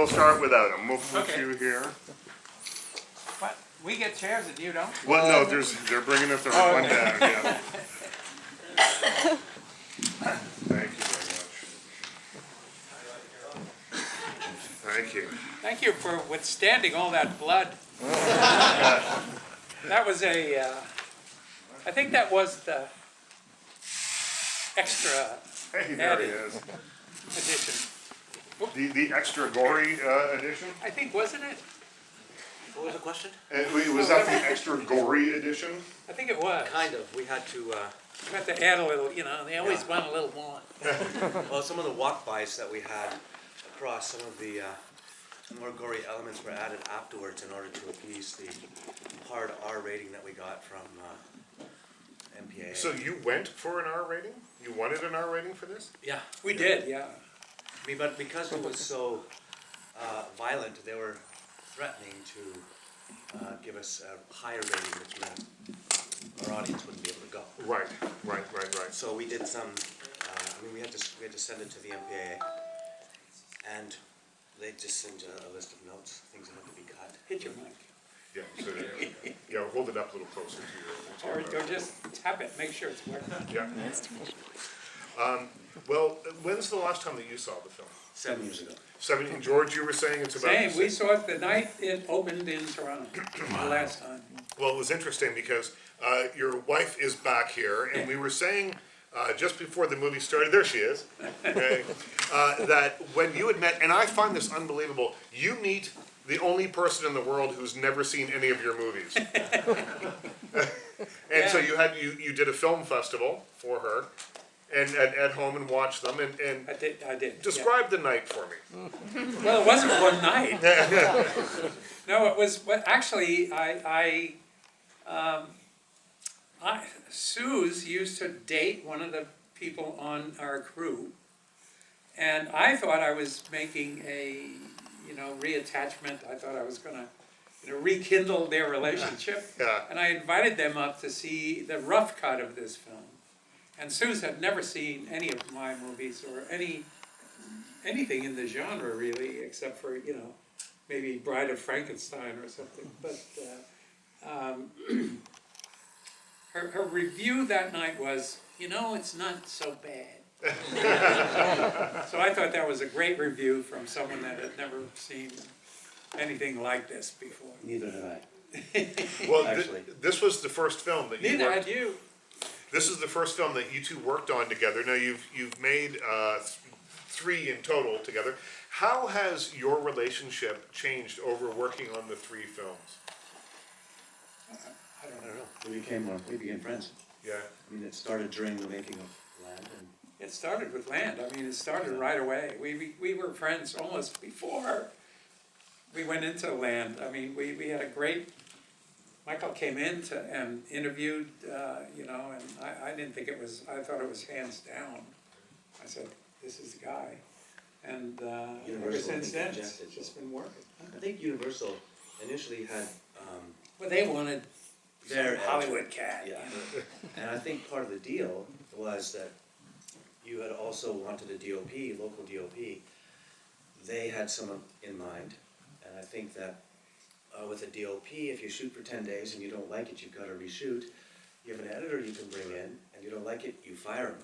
we'll start without him. We'll put Okay. you here. What? We get chairs and you don't? Well, no, they're bringing it the Oh, one okay. down, yeah. Thank you very much. Thank you. Thank you for withstanding all that blood. That was I think that was the extra Hey, there he added is. edition. The extra gory edition? I think, wasn't it? What was the question? Was that the extra gory edition? I think it was. Kind of. We had to, You have to add a little, they always want a little more. well, some of the walk-bys that we had across, some of the more gory elements were added afterwards in order to appease the hard R rating that we got from MPAA. So you went for an R rating? You wanted an R rating for this? Yeah. We did, yeah. I mean, but because it was so violent, they were threatening to give us a higher rating, which meant our audience wouldn't be able to go. Right. So we did some. We had to send it to the MPAA, and they just send a list of notes, things that have to be cut. Hit your mic. Yeah, so, hold it up a little closer to your Or just tap it, make sure it's working. Yeah. Well, when's the last time that you saw the film? 7 years ago. 17. George, you were saying it's about... Same, we saw it the night it opened in Toronto, the last time. Well, it was interesting because your wife is back here, and we were saying just before the movie started, there she is, okay, that when you had met, and I find this unbelievable, you meet the only person in the world who's never seen any of your movies. And so you did a film festival for her, and at home and watched them, and I did. describe the night for me. Yeah. Well, it wasn't one night. No, it was, actually, Suze used to date one of the people on our crew, and I thought I was making a, reattachment. I thought I was gonna, rekindle their relationship. Yeah. And I invited them up to see the rough cut of this film. And Suze had never seen any of my movies or anything in the genre really, except for, maybe Bride of Frankenstein or something. But her review that night was, it's not so bad. So I thought that was a great review from someone that had never seen anything like this before. Neither had I. Well, Actually. this was the first film that you Neither worked... had you. This is the first film that you two worked on together. Now, you've made 3 in total together. How has your relationship changed over working on the 3 films? I don't I know. don't know. We became friends. Yeah. I mean, it started during the making of Land, and It started with Land. I mean, it started right away. We were friends almost before we went into Land. I mean, we had a great... Michael came in and interviewed, and I didn't think it was... I thought it was hands down. I said, this is the guy. And ever since then, it's just been working. I think Universal initially had Well, they wanted their some Hollywood cat. Yeah, and I think part of the deal was that you had also wanted a DOP, local DOP. They had someone in mind, and I think that with a DOP, if you shoot for 10 days and you don't like it, you've got to reshoot. You have an editor you can bring in, and you don't like it, you fire him.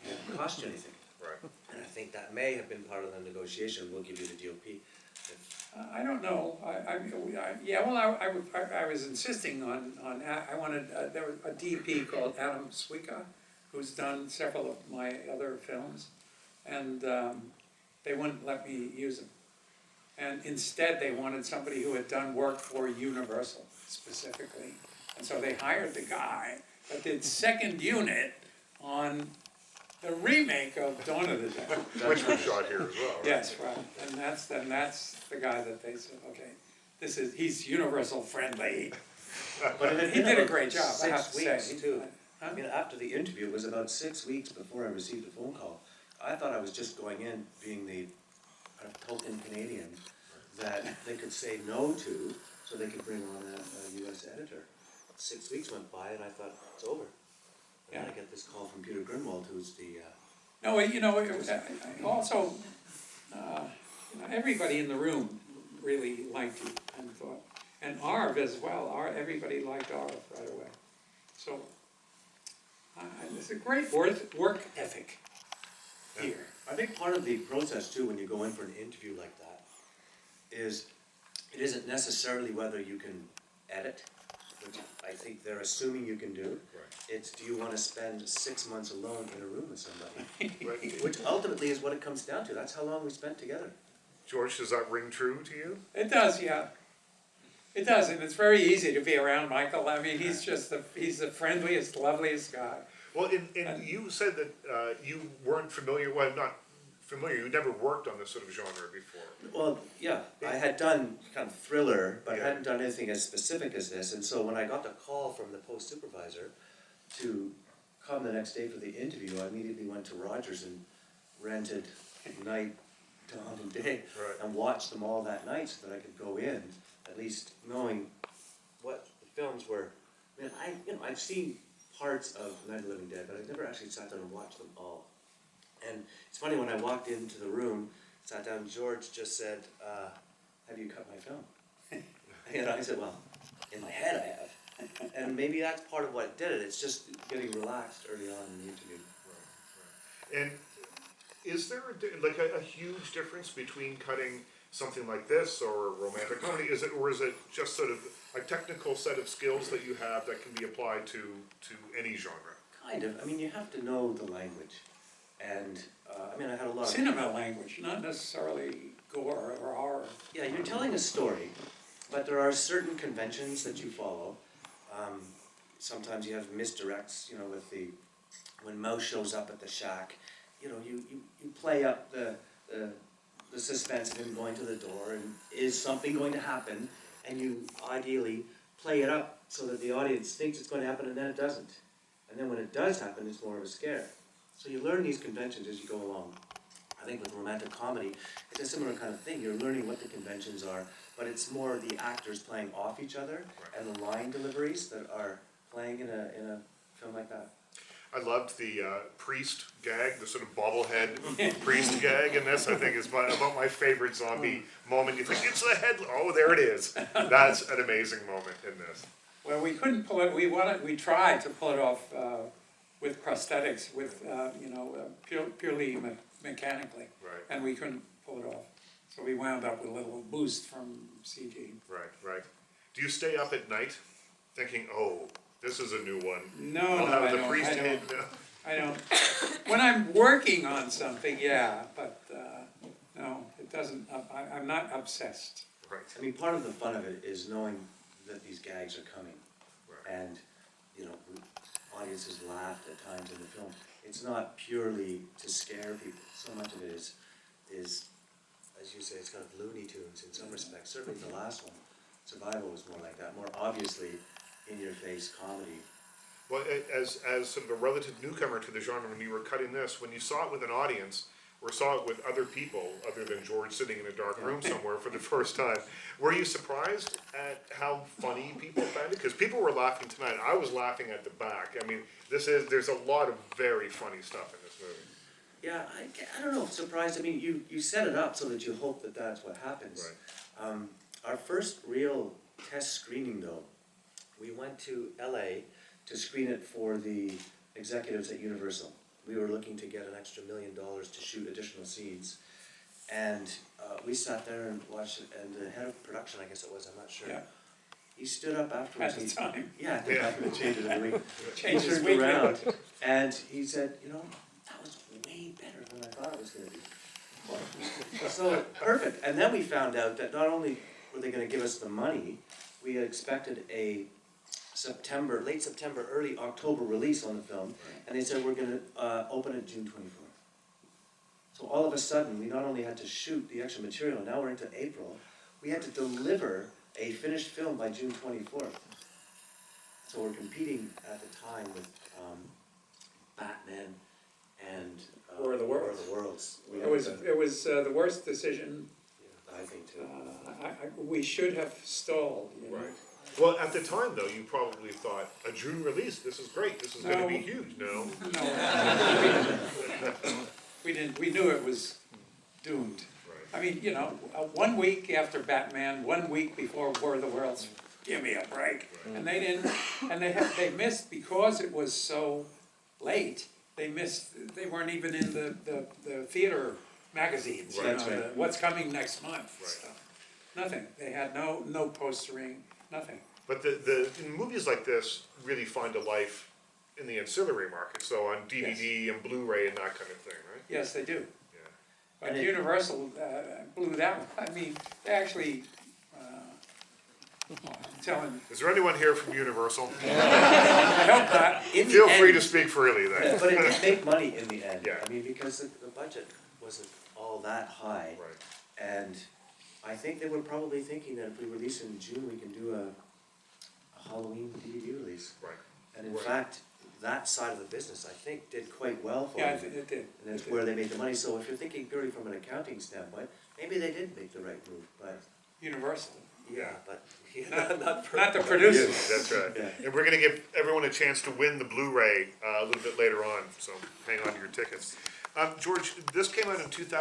It doesn't cost you anything. Right. And I think that may have been part of the negotiation. We'll give you the DOP. I don't know. I was insisting on I wanted, there was a DP called Adam Swika, who's done several of my other films, and they wouldn't let me use him. And instead, they wanted somebody who had done work for Universal specifically. And so they hired the guy that did second unit on the remake of Dawn of the Dead. Which was shot here as well, right? Yes, right. And that's the guy that they said, okay, he's Universal friendly. But it had He been did a about great job, I have 6 to say. weeks, too. Huh? I mean, after the interview, it was about 6 weeks before I received a phone call. I thought I was just going in, being the kind of token Canadian that they could say no to, so they could bring on a U.S. editor. 6 weeks went by, and I thought, it's over. And then I get this call from Peter Grunwald, who's the... No, it was also, everybody in the room really liked you and thought, and Arv as well, everybody liked Arv right away. So, it's a great work ethic here. I think part of the process too, when you go in for an interview like that, is it isn't necessarily whether you can edit, which I think they're assuming you can do. Right. It's, do you want to spend 6 months alone in a room with somebody? Right. Which ultimately is what it comes down to. That's how long we spent together. George, does that ring true to you? It does, yeah. It does, and it's very easy to be around Michael. I mean, he's the friendliest, loveliest guy. Well, and you said that you weren't familiar, well, not familiar, you never worked on this sort of genre before. Well, yeah, I had done kind of thriller, but Yeah. I hadn't done anything as specific as this. And so when I got the call from the post supervisor to come the next day for the interview, I immediately went to Rogers and rented night, dawn, and day, Right. and watched them all that night so that I could go in, at least knowing what the films were. I mean, I've seen parts of Night of the Living Dead, but I've never actually sat down and watched them all. And it's funny, when I walked into the room, sat down, George just said, have you cut my film? And I said, well, in my head I have. And maybe that's part of what did it. It's just getting relaxed early on in the interview. Right. And is there a huge difference between cutting something like this or a romantic comedy? Or is it just sort of a technical set of skills that you have that can be applied to any genre? Kind of. I mean, you have to know the language. And, I mean, I had a lot of... Cinema language, not necessarily gore or horror. Yeah, you're telling a story, but there are certain conventions that you follow. Sometimes you have misdirects, you know, with when Mouse shows up at the shack, you know, you play up the suspense of him going to the door, and is something going to happen, and you ideally play it up so that the audience thinks it's going to happen and then it doesn't. And then when it does happen, it's more of a scare. So you learn these conventions as you go along. I think with romantic comedy, it's a similar kind of thing. You're learning what the conventions are, but it's more the actors playing off each other and the line deliveries that are playing in a film like that. I loved the priest gag, the sort of bobblehead priest gag in this. I think is about my favorite zombie moment. You think, it's the head, oh, there it is. That's an amazing moment in this. Well, we couldn't pull it, we tried to pull it off with prosthetics, with, purely mechanically. Right. And we couldn't pull it off. So we wound up with a little boost from CG. Right. Do you stay up at night thinking, oh, this is a new one? No, I'll no, have I the don't. priest I head, don't. no. I don't. When I'm working on something, yeah, but no, it doesn't. I'm not obsessed. Right. I mean, part of the fun of it is knowing that these gags are coming. Right. And, you know, audiences laughed at times in the film. It's not purely to scare people. So much of it is, as you say, it's kind of Looney Tunes in some respects. Certainly the last one, Survival, was more like that. More obviously, in-your-face comedy. Well, as sort of a relative newcomer to the genre, when you were cutting this, when you saw it with an audience, or saw it with other people, other than George sitting in a dark room somewhere for the first time, were you surprised at how funny people found it? Because people were laughing tonight. I was laughing at the back. I mean, there's a lot of very funny stuff in this movie. Yeah, I don't know if surprised. I mean, you set it up so that you hope that that's what happens. Right. Our first real test screening, though, we went to LA to screen it for the executives at Universal. We were looking to get an extra $1 million to shoot additional scenes. And we sat there and watched it, and the head of production, I guess it was, I'm not sure. Yeah. He stood up afterwards. At the time. Yeah, at the time it changed it every week. Changed his Turned week. around, and he said, you know, that was way better than I thought it was gonna be. So, perfect. And then we found out that not only were they gonna give us the money, we had expected a late September, early October release on the film, and they said we're gonna open it June 24th. So all of a sudden, we not only had to shoot the extra material, now we're into April, we had to deliver a finished film by June 24th. So we're competing at the time with Batman and War of the Worlds. War of the Worlds. It was the worst decision. I think too. We should have stalled. You know? Right. Well, at the time, though, you probably thought, a June release, this is great, this is going to be No. huge. No? No, we didn't. We knew it was doomed. Right. I mean, you know, 1 week after Batman, 1 week before War of the Worlds, give me a break. And they didn't, and they missed, because it was so late, they weren't even in the theater magazines, you Right. know, That's right. what's coming next month, Right. stuff. Nothing, they had no postering, nothing. But the movies like this really find a life in the ancillary market, so on DVD and Blu-ray and that kind of thing, right? Yes, they do. Yeah. But And it- Universal blew that, I mean, they actually, I'm telling, Is there anyone here from Universal? I hope not. In the Feel free end- to speak freely then. But it did make money in the end. Yeah. I mean, because the budget wasn't all that high. Right. And I think they were probably thinking that if we release it in June, we can do a Halloween DVD release. Right. And in Right. fact, that side of the business, I think, did quite well for Yeah, them. it did. And that's It did. where they made the money. So if you're thinking purely from an accounting standpoint, maybe they did make the right move, but, Universal, yeah, but, not the producers. That's right. Yeah. And we're gonna give everyone a chance to win the Blu-ray a little bit later on, so hang on to your tickets. George, this came out in 2000.